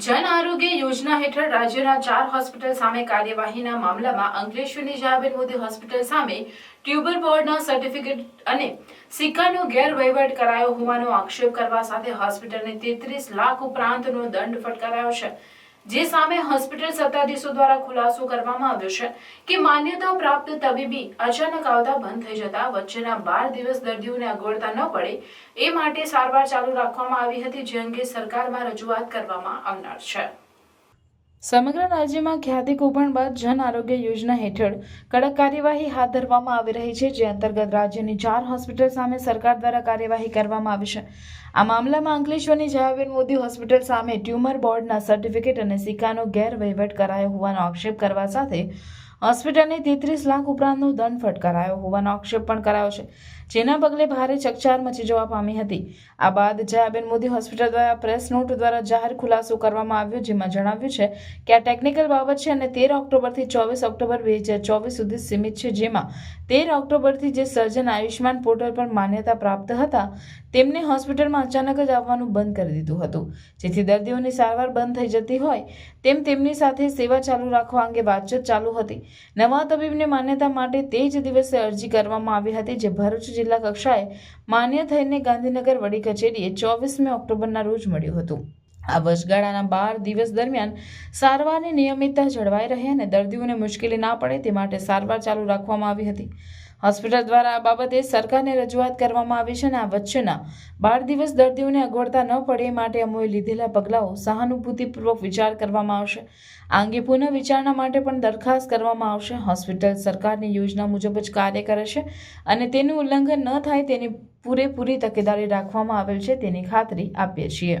જન આરોગ્ય યોજના હેઠળ રાજ્યના 4 હોસ્પિટલ સામે કાર્યવાહીના મામલામાં અંકલેશ્વરની જયાબેન મોદી હોસ્પિટલ સામે ટ્યુબર બોર્ડના સર્ટિફિકેટ અને સિક્કાનો ગેરવહીવટ કરાયો હોવાનો આક્ષેપ કરવા સાથે હોસ્પિટલને 33 લાખ ઉપરાંતનો દંડ ફટકારાયો છે, જે સામે હોસ્પિટલ સત્તાધીશો દ્વારા ખુલાસો કરવામાં આવ્યો છે કે માન્યતા પ્રાપ્ત તબીબી અચાનક આવતા બંધ થઈ જતા વચ્ચેના 12 દિવસ દર્દીઓને અગવડતા ન પડે એ માટે સારવાર ચાલુ રાખવામાં આવી હતી, જે અંગે સરકારમાં રજૂઆત કરવામાં આવનાર છે। સમગ્ર રાજ્યમાં ખ્યાતિ કૌભાંડ બાદ જન આરોગ્ય યોજના હેઠળ કડક કાર્યવાહી હાથ ધરવામાં આવી રહી છે, જે અંતર્ગત રાજ્યની 4 હોસ્પિટલ સામે સરકાર દ્વારા કાર્યવાહી કરવામાં આવી છે। આ મામલામાં અંકલેશ્વરની જયાબેન મોદી હોસ્પિટલ સામે ટ્યુમર બોર્ડના સર્ટિફિકેટ અને સિક્કાનો ગેરવહીવટ કરાયો હોવાનો આક્ષેપ કરવા સાથે હોસ્પિટલને 33 લાખ ઉપરાંતનો દંડ ફટકારાયો હોવાનો આક્ષેપ પણ કરાયો છે, જેના પગલે ભારે ચકચાર મચી જવા પામી હતી। આ બાદ જયાબેન મોદી હોસ્પિટલ દ્વારા પ્રેસ નોટ દ્વારા જાહેર ખુલાસો કરવામાં આવ્યો, જેમાં જણાવ્યું છે કે આ ટેકનિકલ બાબત છે અને 13 ઓક્ટોબરથી 24 ઓક્ટોબર 2024 સુધી સીમિત છે, જેમાં 13 ઓક્ટોબરથી જે સર્જન આયુષ્યમાન પોર્ટલ પર માન્યતા પ્રાપ્ત હતા તેમને હોસ્પિટલમાં અચાનક જ આવવાનું બંધ કરી દીધું હતું, જેથી દર્દીઓની સારવાર બંધ થઈ જતી હોય તેમ તેમની સાથે સેવા ચાલુ રાખવા અંગે વાતચીત ચાલુ હતી। નવા તબીબને માન્યતા માટે તે જ દિવસે અરજી કરવામાં આવી હતી, જે ભરૂચ જિલ્લા કક્ષાએ માન્ય થઈને ગાંધીનગર વડી કચેરીએ 24 ઓક્ટોબરના રોજ મળ્યું હતું। આ વચગાળાના 12 દિવસ દરમિયાન સારવારની નિયમિતતા જળવાઈ રહે અને દર્દીઓને મુશ્કેલી ના પડે તે માટે સારવાર ચાલુ રાખવામાં આવી હતી। હોસ્પિટલ દ્વારા આ બાબતે સરકારને રજૂઆત કરવામાં આવી છે અને આ વચ્ચેના 12 દિવસ દર્દીઓને અગવડતા ન પડે એ માટે અમોએ લીધેલા પગલાઓ સહાનુભૂતિપૂર્વક વિચાર કરવામાં આવશે। આ અંગે પુનઃ વિચારણા માટે પણ દરખાસ્ત કરવામાં આવશે। હોસ્પિટલ સરકારની યોજના મુજબ જ કાર્ય કરે છે અને તેનું ઉલ્લંઘન ન થાય તેની પૂરેપૂરી તકેદારી રાખવામાં આવેલ છે તેની ખાતરી આપીએ છીએ।